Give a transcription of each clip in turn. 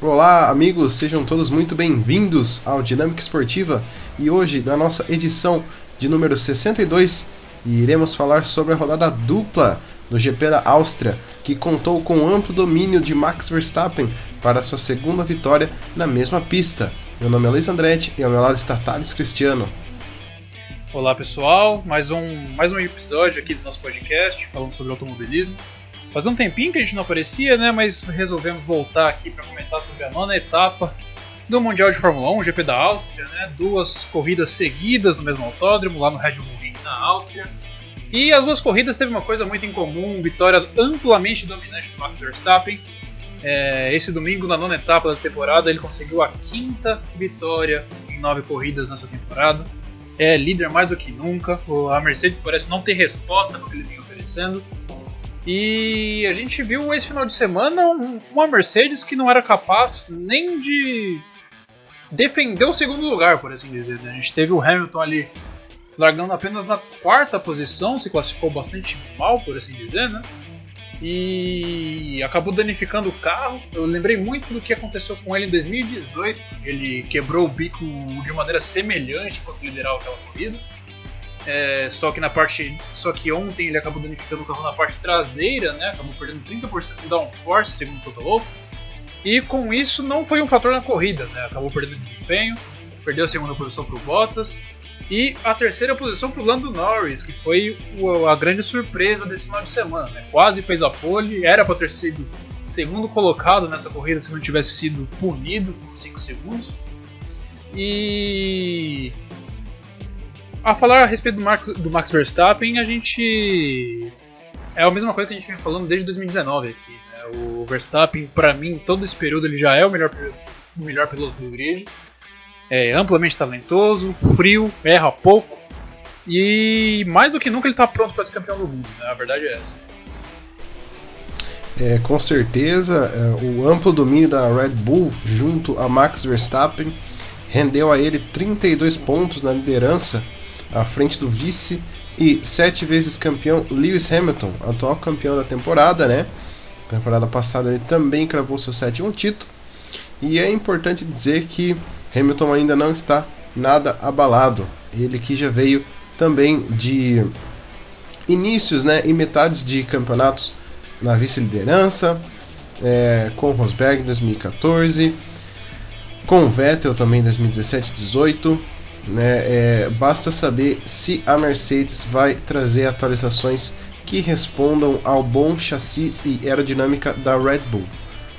Olá, amigos, sejam todos muito bem-vindos ao Dinâmica Esportiva e hoje, na nossa edição de número 62, iremos falar sobre a rodada dupla do GP da Áustria, que contou com amplo domínio de Max Verstappen para sua segunda vitória na mesma pista. Meu nome é Luiz Andretti e ao meu lado está Thales Cristiano. Olá pessoal, mais um episódio aqui do nosso podcast falando sobre automobilismo. Faz um tempinho que a gente não aparecia, né? Mas resolvemos voltar aqui para comentar sobre a nona etapa do Mundial de Fórmula 1, o GP da Áustria, né? 2 corridas seguidas no mesmo autódromo, lá no Red Bull Ring, na Áustria. E as 2 corridas teve uma coisa muito em comum, vitória amplamente dominante do Max Verstappen. Esse domingo, na nona etapa da temporada, ele conseguiu a 5ª vitória em 9 corridas nessa temporada. É líder mais do que nunca, a Mercedes parece não ter resposta no que ele vinha oferecendo. E a gente viu esse final de semana uma Mercedes que não era capaz nem de defender o segundo lugar, por assim dizer, né? A gente teve o Hamilton ali largando apenas na 4ª posição, se classificou bastante mal, por assim dizer, né? E acabou danificando o carro. Eu lembrei muito do que aconteceu com ele em 2018. Ele quebrou o bico de maneira semelhante enquanto liderava aquela corrida. Só que ontem ele acabou danificando o carro na parte traseira, né? Acabou perdendo 30% de downforce, segundo o Toto Wolff. E com isso não foi um fator na corrida, né? Acabou perdendo desempenho, perdeu a 2ª posição para o Bottas e a 3ª posição para o Lando Norris, que foi a grande surpresa desse final de semana, né? Quase fez a pole, era para ter sido segundo colocado nessa corrida se não tivesse sido punido por 5 segundos. E a falar a respeito do Max Verstappen, a gente é a mesma coisa que a gente vem falando desde 2019 aqui, né? O Verstappen, para mim, todo esse período ele já é o melhor piloto do grid. É amplamente talentoso, frio, erra pouco e mais do que nunca ele está pronto para ser campeão do mundo, né? A verdade é essa. Com certeza, o amplo domínio da Red Bull junto a Max Verstappen rendeu a ele 32 pontos na liderança, à frente do vice e 7 vezes campeão Lewis Hamilton, atual campeão da temporada, né? Temporada passada ele também cravou seu 7º título. E é importante dizer que Hamilton ainda não está nada abalado. Ele que já veio também de inícios, né, e metades de campeonatos na vice-liderança, com Rosberg em 2014, com Vettel também em 2017 e 2018. Basta saber se a Mercedes vai trazer atualizações que respondam ao bom chassi e aerodinâmica da Red Bull,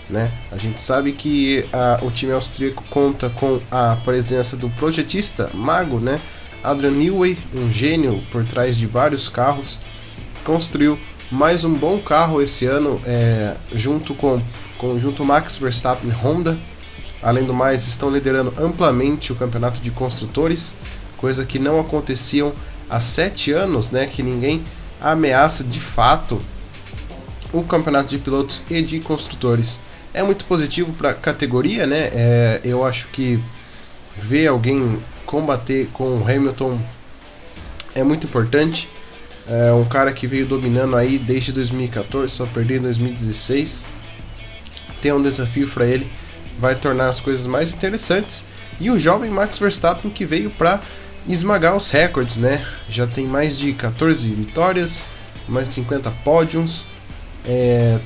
né? A gente sabe que o time austríaco conta com a presença do projetista mago, né? Adrian Newey, um gênio por trás de vários carros, construiu mais um bom carro esse ano, junto com conjunto Max Verstappen Honda. Além do mais, estão liderando amplamente o campeonato de construtores, coisa que não aconteciam há 7 anos, né? Que ninguém ameaça de fato o campeonato de pilotos e de construtores. É muito positivo para a categoria, né? Eu acho que ver alguém combater com o Hamilton é muito importante. É um cara que veio dominando aí desde 2014, só perdeu em 2016. Tem um desafio para ele, vai tornar as coisas mais interessantes. E o jovem Max Verstappen que veio para esmagar os recordes, né? Já tem mais de 14 vitórias, mais de 50 pódios.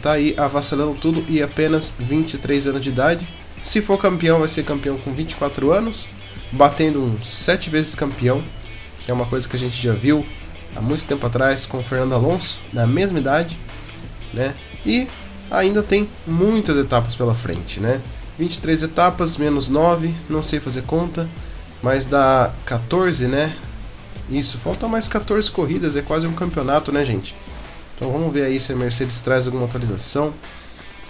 Tá aí avassalando tudo e apenas 23 anos de idade. Se for campeão, vai ser campeão com 24 anos, batendo um 7 vezes campeão, que é uma coisa que a gente já viu há muito tempo atrás com o Fernando Alonso, na mesma idade, né? E ainda tem muitas etapas pela frente, né? 23 etapas, menos 9, não sei fazer conta, mas dá 14, né? Isso, faltam mais 14 corridas, é quase um campeonato, né, gente? Então vamos ver aí se a Mercedes traz alguma atualização.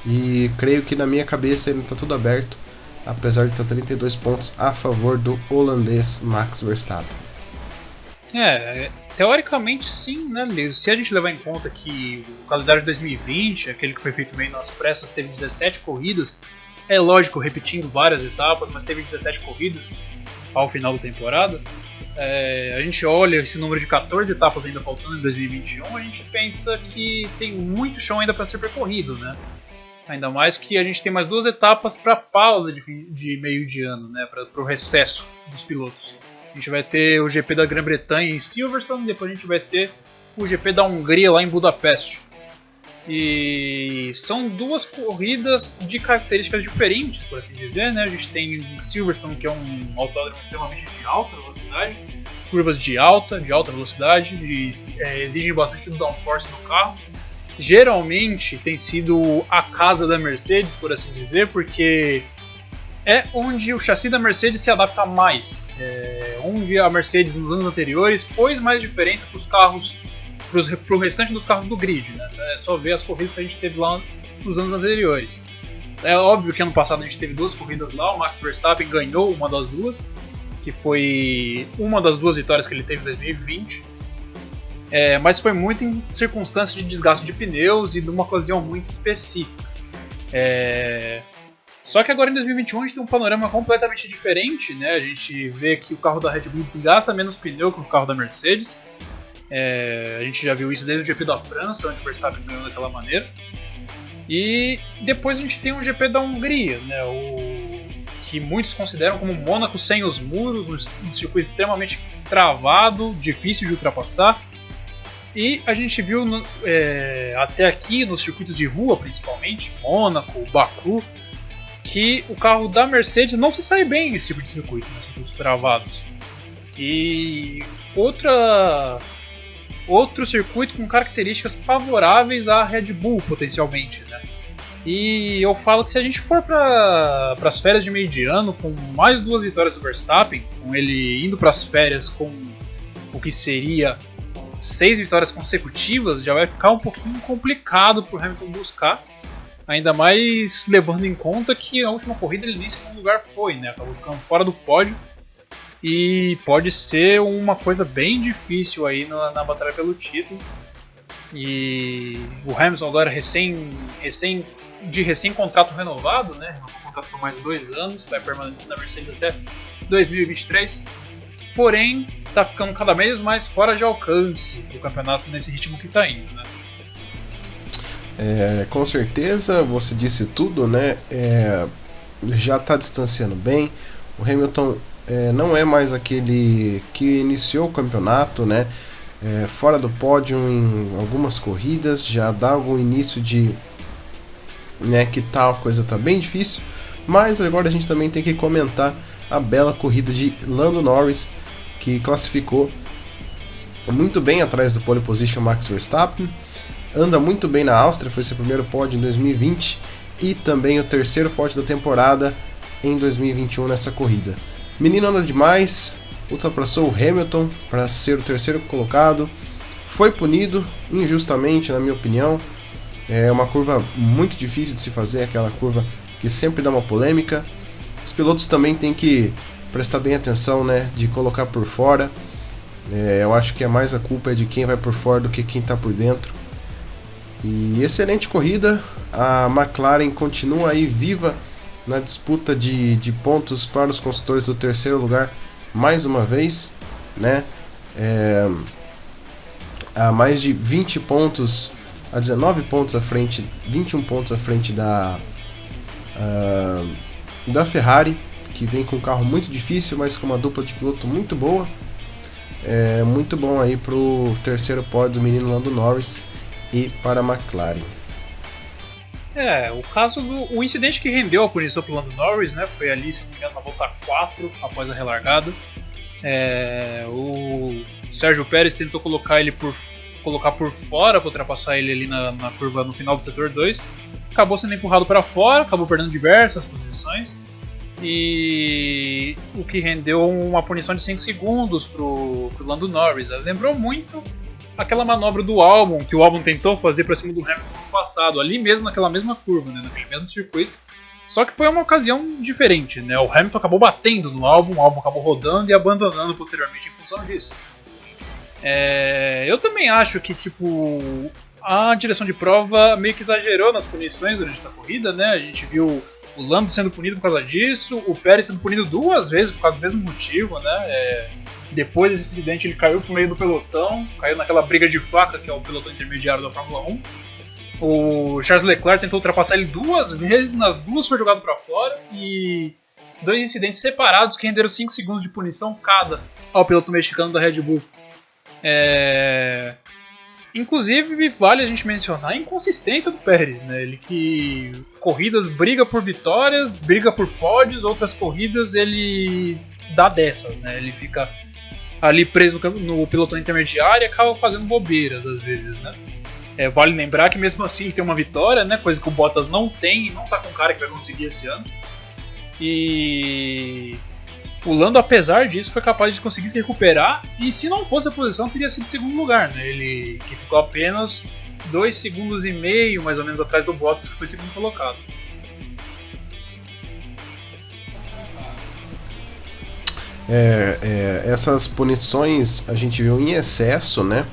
E creio que na minha cabeça ainda está tudo aberto, apesar de estar 32 pontos a favor do holandês Max Verstappen. Teoricamente sim, né, Liz? Se a gente levar em conta que o calendário de 2020, aquele que foi feito meio nas pressas, teve 17 corridas, é lógico, repetindo várias etapas, mas teve 17 corridas ao final da temporada. A gente olha esse número de 14 etapas ainda faltando em 2021, a gente pensa que tem muito chão ainda para ser percorrido, né? Ainda mais que a gente tem mais 2 etapas para pausa de meio de ano, né, para o recesso dos pilotos. A gente vai ter o GP da Grã-Bretanha em Silverstone, depois a gente vai ter o GP da Hungria lá em Budapeste. E são 2 corridas de características diferentes, por assim dizer, né? A gente tem Silverstone, que é um autódromo extremamente de alta velocidade, curvas de alta velocidade, e exigem bastante do downforce no carro. Geralmente tem sido a casa da Mercedes, por assim dizer, porque é onde o chassi da Mercedes se adapta mais, onde a Mercedes nos anos anteriores pôs mais diferença para os carros, para o restante dos carros do grid, né? É só ver as corridas que a gente teve lá nos anos anteriores. É óbvio que ano passado a gente teve 2 corridas lá, o Max Verstappen ganhou uma das 2, que foi uma das 2 vitórias que ele teve em 2020, mas foi muito em circunstância de desgaste de pneus e de uma ocasião muito específica. Só que agora em 2021 a gente tem um panorama completamente diferente, né? A gente vê que o carro da Red Bull desgasta menos pneu que o carro da Mercedes. A gente já viu isso desde o GP da França, onde o Verstappen ganhou daquela maneira. E depois a gente tem o GP da Hungria, né? Que muitos consideram como Mônaco sem os muros, um circuito extremamente travado, difícil de ultrapassar. E a gente viu até aqui nos circuitos de rua, principalmente, Mônaco, Baku, que o carro da Mercedes não se sai bem nesse tipo de circuito, nos circuitos travados. E outro circuito com características favoráveis à Red Bull, potencialmente, né? E eu falo que se a gente for para as férias de meio de ano com mais 2 vitórias do Verstappen, com ele indo para as férias com o que seria 6 vitórias consecutivas, já vai ficar um pouquinho complicado para o Hamilton buscar, ainda mais levando em conta que a última corrida ele nem segundo lugar foi, né? Acabou ficando fora do pódio. E pode ser uma coisa bem difícil aí na batalha pelo título. E o Hamilton agora recém contrato renovado, né? Renovou o contrato por mais 2 anos, vai permanecer na Mercedes até 2023. Porém, está ficando cada vez mais fora de alcance do campeonato nesse ritmo que está indo, né? Com certeza, você disse tudo, né? Já está distanciando bem. O Hamilton não é mais aquele que iniciou o campeonato, né? Fora do pódio em algumas corridas, já dá algum início de, né, que tal coisa tá bem difícil. Mas agora a gente também tem que comentar a bela corrida de Lando Norris, que classificou muito bem atrás do pole position Max Verstappen. Anda muito bem na Áustria, foi seu primeiro pódio em 2020 e também o 3º pódio da temporada em 2021 nessa corrida. Menino anda demais, ultrapassou o Hamilton para ser o 3º colocado, foi punido injustamente, na minha opinião. É uma curva muito difícil de se fazer, aquela curva que sempre dá uma polêmica. Os pilotos também têm que prestar bem atenção, né, de colocar por fora. Eu acho que mais a culpa é de quem vai por fora do que quem está por dentro. E excelente corrida, a McLaren continua aí viva na disputa de pontos para os construtores do 3º lugar mais uma vez, né? A mais de 20 pontos, a 19 pontos à frente, 21 pontos à frente da Ferrari, que vem com um carro muito difícil, mas com uma dupla de piloto muito boa. Muito bom aí para o 3º pódio do menino Lando Norris e para a McLaren. O incidente que rendeu a punição para o Lando Norris, né, foi ali, se não me engano, na volta 4, após a relargada. O Sérgio Pérez tentou colocar por fora para ultrapassar ele ali na curva no final do setor 2. Acabou sendo empurrado para fora, acabou perdendo diversas posições. E o que rendeu uma punição de 5 segundos para o Lando Norris. Lembrou muito aquela manobra do Albon, que o Albon tentou fazer para cima do Hamilton no passado, ali mesmo naquela mesma curva, né, naquele mesmo circuito. Só que foi uma ocasião diferente, né? O Hamilton acabou batendo no Albon, o Albon acabou rodando e abandonando posteriormente em função disso. Eu também acho que a direção de prova meio que exagerou nas punições durante essa corrida, né? A gente viu o Lando sendo punido por causa disso, o Pérez sendo punido 2 vezes por causa do mesmo motivo, né? Depois desse incidente ele caiu pro meio do pelotão, caiu naquela briga de faca que é o pelotão intermediário da Fórmula 1. O Charles Leclerc tentou ultrapassar ele 2 vezes, nas 2 foi jogado para fora, e 2 incidentes separados que renderam 5 segundos de punição cada ao piloto mexicano da Red Bull. Inclusive, vale a gente mencionar a inconsistência do Pérez, né? Ele que corridas briga por vitórias, briga por pódios, outras corridas ele dá dessas, né? Ele fica ali preso no pelotão intermediário e acaba fazendo bobeiras às vezes, né? Vale lembrar que mesmo assim ele tem uma vitória, né? Coisa que o Bottas não tem e não tá com cara que vai conseguir esse ano. E o Lando, apesar disso, foi capaz de conseguir se recuperar, e se não fosse a posição, teria sido segundo lugar, né? Ele que ficou apenas 2,5 segundos mais ou menos atrás do Bottas, que foi segundo colocado. Essas punições a gente viu em excesso, né?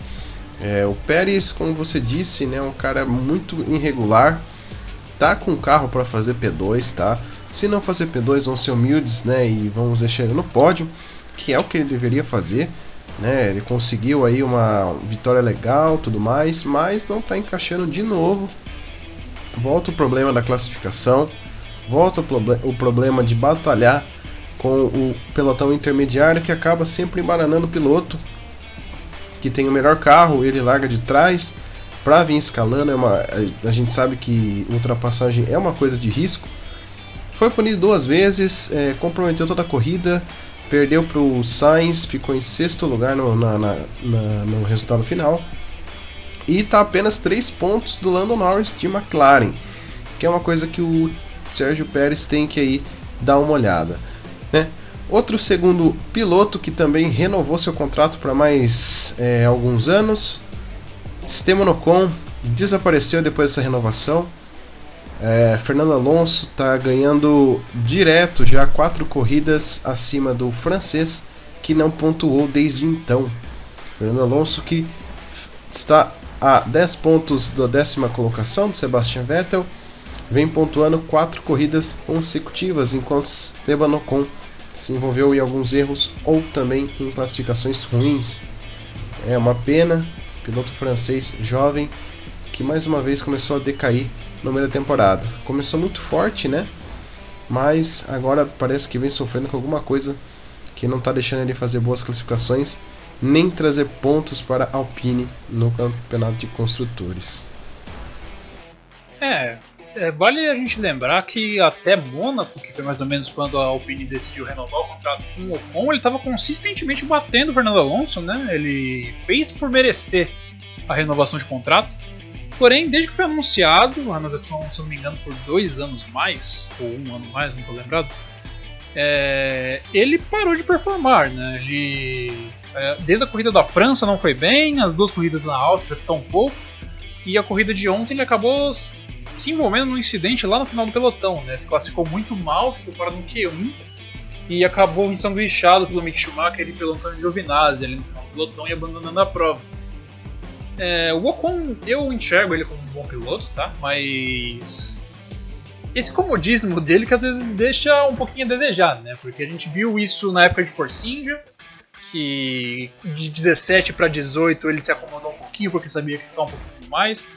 O Pérez, como você disse, né, um cara muito irregular, tá com carro para fazer P2, tá? Se não fazer P2, vão ser humildes, né, e vamos deixar ele no pódio, que é o que ele deveria fazer, né? Ele conseguiu aí uma vitória legal, tudo mais, mas não está encaixando de novo. Volta o problema da classificação, volta o problema de batalhar com o pelotão intermediário, que acaba sempre embananando o piloto que tem o melhor carro, ele larga de trás para vir escalando. A gente sabe que ultrapassagem é uma coisa de risco. Foi punido 2 vezes, comprometeu toda a corrida, perdeu para o Sainz, ficou em 6º lugar no resultado final, e está apenas 3 pontos do Lando Norris de McLaren, que é uma coisa que o Sérgio Pérez tem que aí dar uma olhada, né? Outro segundo piloto que também renovou seu contrato para mais alguns anos, Esteban Ocon, desapareceu depois dessa renovação. Fernando Alonso está ganhando direto já 4 corridas acima do francês, que não pontuou desde então. Fernando Alonso, que está a 10 pontos da 10ª colocação do Sebastian Vettel, vem pontuando 4 corridas consecutivas, enquanto Esteban Ocon se envolveu em alguns erros ou também em classificações ruins. É uma pena, piloto francês jovem que mais uma vez começou a decair no meio da temporada. Começou muito forte, né? Mas agora parece que vem sofrendo com alguma coisa que não está deixando ele fazer boas classificações, nem trazer pontos para a Alpine no campeonato de construtores. Vale a gente lembrar que até Mônaco, que foi mais ou menos quando a Alpine decidiu renovar o contrato com o Ocon, ele estava consistentemente batendo o Fernando Alonso, né? Ele fez por merecer a renovação de contrato. Porém, desde que foi anunciado a renovação, se não me engano, por 2 anos mais, ou 1 ano mais, não estou lembrado, ele parou de performar, né? Desde a corrida da França não foi bem, as 2 corridas na Áustria tão pouco, e a corrida de ontem ele acabou se envolvendo num incidente lá no final do pelotão, né? Se classificou muito mal, ficou fora no Q1 e acabou ensanduichado pelo Mick Schumacher e pelo Antônio Giovinazzi ali no final do pelotão e abandonando a prova. O Ocon, eu enxergo ele como um bom piloto, tá? Mas esse comodismo dele que às vezes deixa um pouquinho a desejar, né? Porque a gente viu isso na época de Force India, que de 17 para 18 ele se acomodou um pouquinho porque sabia que ia ficar um pouquinho mais.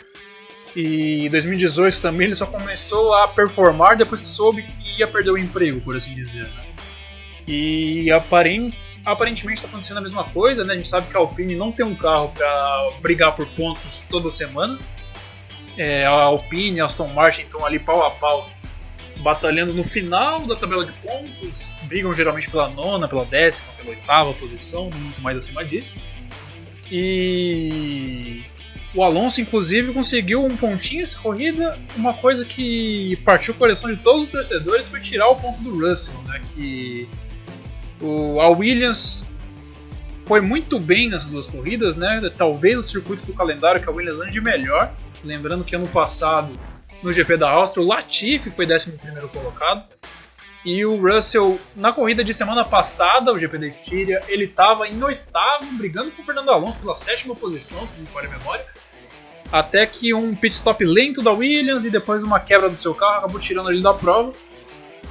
E em 2018 também ele só começou a performar depois que soube que ia perder o emprego, por assim dizer. E aparentemente está acontecendo a mesma coisa, né? A gente sabe que a Alpine não tem um carro para brigar por pontos toda semana. A Alpine e a Aston Martin estão ali pau a pau, batalhando no final da tabela de pontos, brigam geralmente pela 9ª, pela 10ª, pela 8ª posição, muito mais acima disso. E o Alonso, inclusive, conseguiu um pontinho nessa corrida. Uma coisa que partiu o coração de todos os torcedores foi tirar o ponto do Russell, né? Que a Williams foi muito bem nessas 2 corridas, né? Talvez o circuito do calendário que a Williams ande melhor. Lembrando que ano passado, no GP da Áustria, o Latifi foi 11º colocado. E o Russell, na corrida de semana passada, o GP da Estíria, ele estava em 8º, brigando com o Fernando Alonso pela 7ª posição, se não me falha a memória. Até que um pit stop lento da Williams e depois uma quebra do seu carro acabou tirando ele da prova.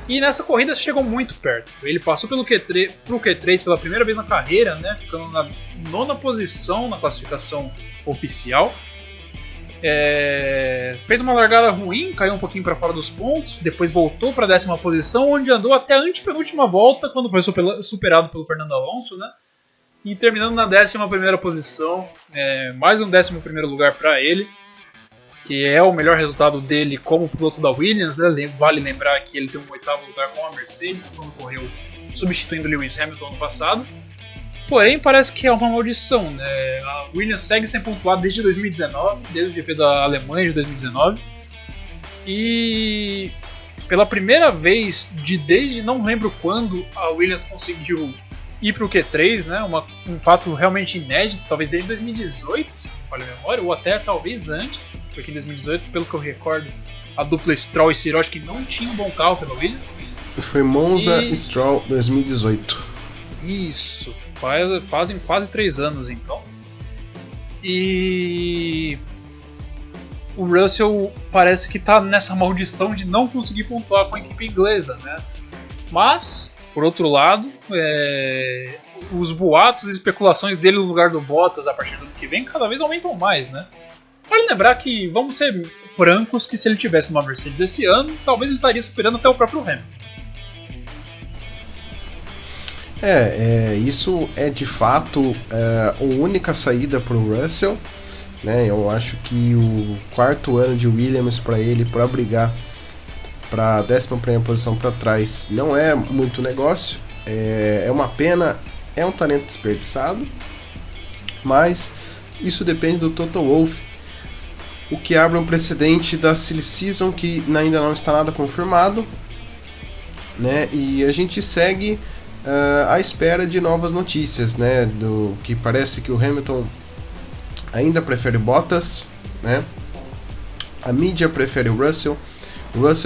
E nessa corrida chegou muito perto. Ele passou pelo Q3 pela primeira vez na carreira, né, ficando na 9ª posição na classificação oficial. Fez uma largada ruim, caiu um pouquinho para fora dos pontos, depois voltou para a 10ª posição, onde andou até a antepenúltima volta, quando foi superado pelo Fernando Alonso, né? E terminando na 11ª posição, mais um 11º lugar para ele, que é o melhor resultado dele como piloto da Williams, né? Vale lembrar que ele tem um 8º lugar com a Mercedes, quando correu substituindo Lewis Hamilton ano passado. Porém, parece que é uma maldição, né? A Williams segue sem pontuar desde 2019, desde o GP da Alemanha de 2019. E pela primeira vez desde não lembro quando, a Williams conseguiu ir para o Q3, né? Um fato realmente inédito, talvez desde 2018, se não falha a memória, ou até talvez antes, porque em 2018, pelo que eu recordo, a dupla Stroll e Hiroshi não tinha um bom carro pela Williams. Foi Monza Stroll 2018. Isso, fazem quase 3 anos então. E o Russell parece que está nessa maldição de não conseguir pontuar com a equipe inglesa, né? Mas, por outro lado, os boatos e especulações dele no lugar do Bottas a partir do ano que vem cada vez aumentam mais, né? Vale lembrar que, vamos ser francos, que se ele tivesse uma Mercedes esse ano, talvez ele estaria superando até o próprio Hamilton. Isso é de fato a única saída para o Russell, né? Eu acho que o 4º ano de Williams para ele, para brigar para a 11ª posição para trás, não é muito negócio, é uma pena, é um talento desperdiçado, mas isso depende do Toto Wolff, o que abre um precedente da Silly Season que ainda não está nada confirmado, né? E a gente segue à espera de novas notícias, né? Do que parece que o Hamilton ainda prefere Bottas, né? A mídia prefere o Russell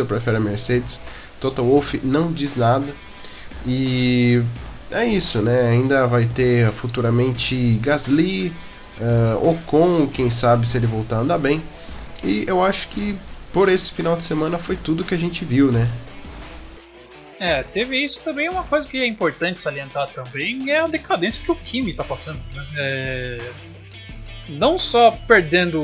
prefere a Mercedes, Toto Wolff não diz nada e é isso, né? Ainda vai ter futuramente Gasly, Ocon, quem sabe se ele voltar a andar bem. E eu acho que por esse final de semana foi tudo que a gente viu, né? Teve isso também. Uma coisa que é importante salientar também é a decadência que o Kimi está passando, né? Não só perdendo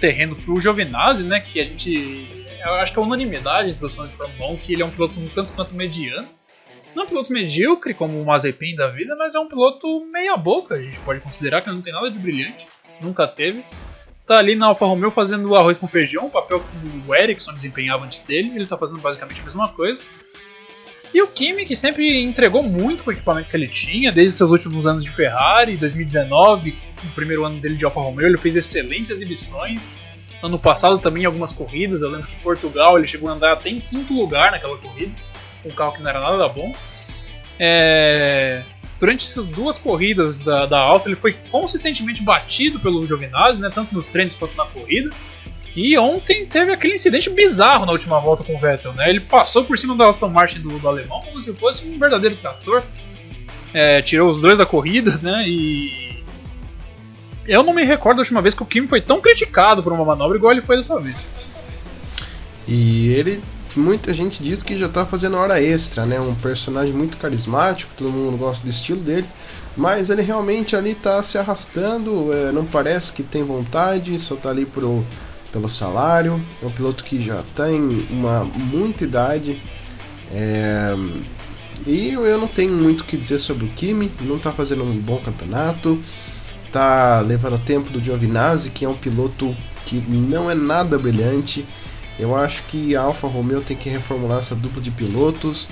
terreno para o Giovinazzi, né? Que eu acho que é unanimidade entre os fãs de Fórmula 1 que ele é um piloto um tanto quanto mediano. Não é um piloto medíocre como o Mazepin da vida, mas é um piloto meia boca. A gente pode considerar que ele não tem nada de brilhante, nunca teve. Tá ali na Alfa Romeo fazendo arroz com feijão, o papel que o Ericsson desempenhava antes dele, ele tá fazendo basicamente a mesma coisa. E o Kimi, que sempre entregou muito com o equipamento que ele tinha, desde seus últimos anos de Ferrari, 2019, no primeiro ano dele de Alfa Romeo, ele fez excelentes exibições. Ano passado também em algumas corridas, eu lembro que em Portugal ele chegou a andar até em 5º lugar naquela corrida, com um carro que não era nada bom. Durante essas 2 corridas da Alfa, ele foi consistentemente batido pelo Giovinazzi, né, tanto nos treinos quanto na corrida. E ontem teve aquele incidente bizarro na última volta com o Vettel, né? Ele passou por cima do Aston Martin do alemão como se fosse um verdadeiro trator. Tirou os 2 da corrida, né? E eu não me recordo da última vez que o Kimi foi tão criticado por uma manobra igual ele foi dessa vez. E muita gente diz que já tá fazendo hora extra, né? Um personagem muito carismático, todo mundo gosta do estilo dele, mas ele realmente ali tá se arrastando, não parece que tem vontade, só tá ali pelo salário. É um piloto que já tem muita idade, e eu não tenho muito o que dizer sobre o Kimi. Não tá fazendo um bom campeonato, tá levando tempo do Giovinazzi, que é um piloto que não é nada brilhante. Eu acho que a Alfa Romeo tem que reformular essa dupla de pilotos.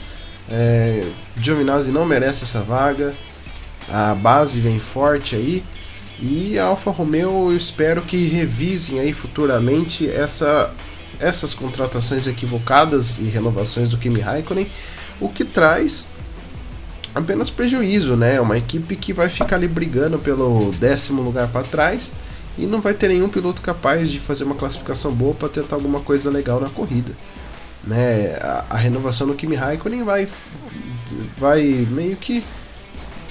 Giovinazzi não merece essa vaga, a base vem forte aí. E a Alfa Romeo, eu espero que revisem aí futuramente essas contratações equivocadas e renovações do Kimi Raikkonen, o que traz apenas prejuízo, né? Uma equipe que vai ficar ali brigando pelo 10º lugar para trás e não vai ter nenhum piloto capaz de fazer uma classificação boa para tentar alguma coisa legal na corrida, né? A renovação do Kimi Raikkonen vai meio que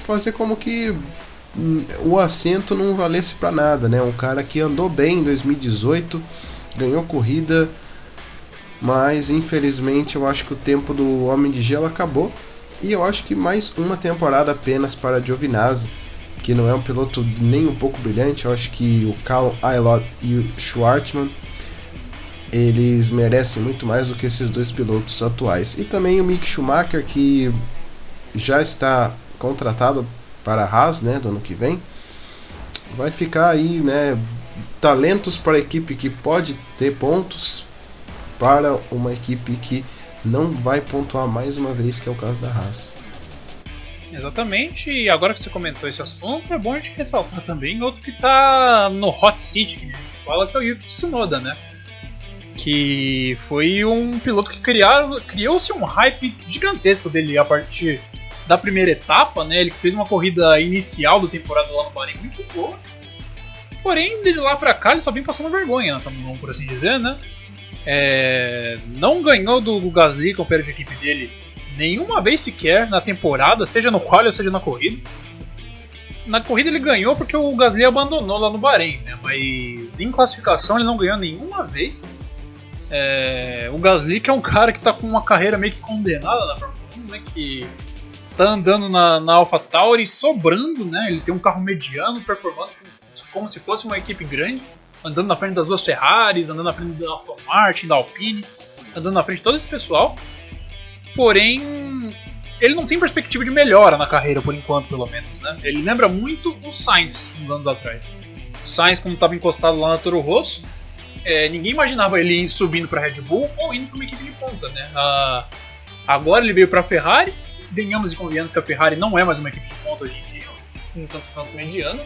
fazer como que o assento não valesse para nada, né? Um cara que andou bem em 2018, ganhou corrida, mas infelizmente eu acho que o tempo do Homem de Gelo acabou, e eu acho que mais uma temporada apenas para Giovinazzi, que não é um piloto nem um pouco brilhante. Eu acho que o Callum Ilott e o Schwartzman, eles merecem muito mais do que esses dois pilotos atuais. E também o Mick Schumacher, que já está contratado para a Haas, né, do ano que vem. Vai ficar aí, né, talentos para a equipe que pode ter pontos para uma equipe que não vai pontuar mais uma vez, que é o caso da Haas. Exatamente, e agora que você comentou esse assunto, é bom a gente ressaltar também outro que está no hot seat, que a gente fala, que é o Yuki Tsunoda, né? Que foi um piloto que criou-se um hype gigantesco dele a partir da primeira etapa, né? Ele fez uma corrida inicial da temporada lá no Bahrein muito boa, porém, de lá pra cá ele só vem passando vergonha, por assim dizer, né? Não ganhou do Gasly, companheiro de equipe dele, nenhuma vez sequer na temporada, seja no quali ou seja na corrida. Na corrida ele ganhou porque o Gasly abandonou lá no Bahrein, né? Mas em classificação ele não ganhou nenhuma vez. O Gasly, que é um cara que está com uma carreira meio que condenada na Fórmula 1, né? Que tá andando na AlphaTauri sobrando, né? Ele tem um carro mediano, performando como se fosse uma equipe grande, andando na frente das duas Ferraris, andando na frente da Aston Martin, da Alpine, andando na frente de todo esse pessoal. Porém, ele não tem perspectiva de melhora na carreira, por enquanto, pelo menos, né? Ele lembra muito o Sainz, uns anos atrás. O Sainz, como estava encostado lá na Toro Rosso, ninguém imaginava ele ir subindo para a Red Bull ou indo para uma equipe de ponta, né? Agora ele veio para a Ferrari, venhamos e convenhamos que a Ferrari não é mais uma equipe de ponta hoje em dia, um tanto mediano.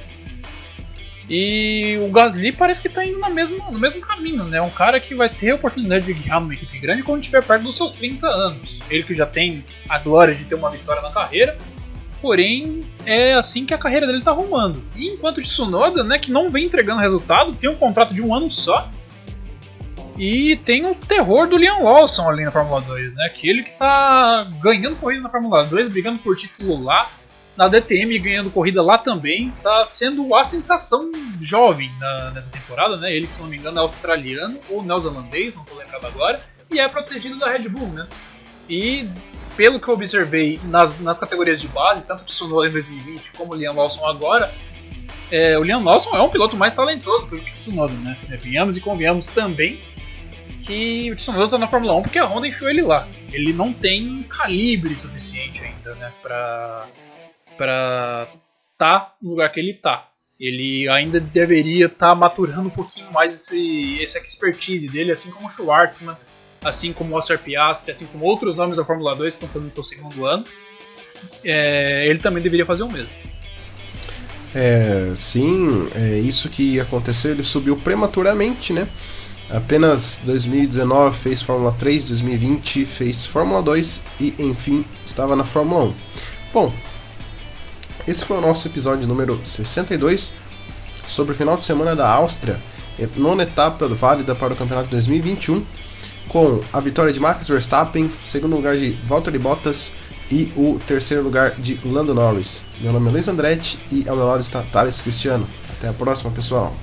E o Gasly parece que está indo no mesmo caminho, né? Um cara que vai ter a oportunidade de guiar numa equipe grande quando estiver perto dos seus 30 anos. Ele que já tem a glória de ter uma vitória na carreira, porém é assim que a carreira dele está arrumando. E enquanto o Tsunoda, né, que não vem entregando resultado, tem um contrato de 1 ano só. E tem o terror do Liam Lawson ali na Fórmula 2, né? Aquele que está ganhando corrida na Fórmula 2, brigando por título lá. Na DTM ganhando corrida lá também, tá sendo a sensação jovem nessa temporada, né? Ele, que se não me engano, é australiano ou neozelandês, não tô lembrado agora, e é protegido da Red Bull, né? E pelo que eu observei nas categorias de base, tanto o Tsunoda em 2020 como o Liam Lawson agora, o Liam Lawson é um piloto mais talentoso que o Tsunoda, né? Venhamos e convenhamos também que o Tsunoda tá na Fórmula 1 porque a Honda enfiou ele lá. Ele não tem calibre suficiente ainda, né? Pra estar no lugar que ele está. Ele ainda deveria estar maturando um pouquinho mais essa expertise dele, assim como o Schwartzman, assim como o Oscar Piastri, assim como outros nomes da Fórmula 2 que estão fazendo seu segundo ano. Ele também deveria fazer o mesmo. Sim, isso que aconteceu. Ele subiu prematuramente, né? Apenas 2019 fez Fórmula 3, 2020 fez Fórmula 2 e, enfim, estava na Fórmula 1. Bom, esse foi o nosso episódio número 62 sobre o final de semana da Áustria, nona etapa válida para o campeonato 2021, com a vitória de Max Verstappen, segundo lugar de Valtteri Bottas e o terceiro lugar de Lando Norris. Meu nome é Luiz Andretti e ao meu lado está Thales Cristiano. Até a próxima, pessoal!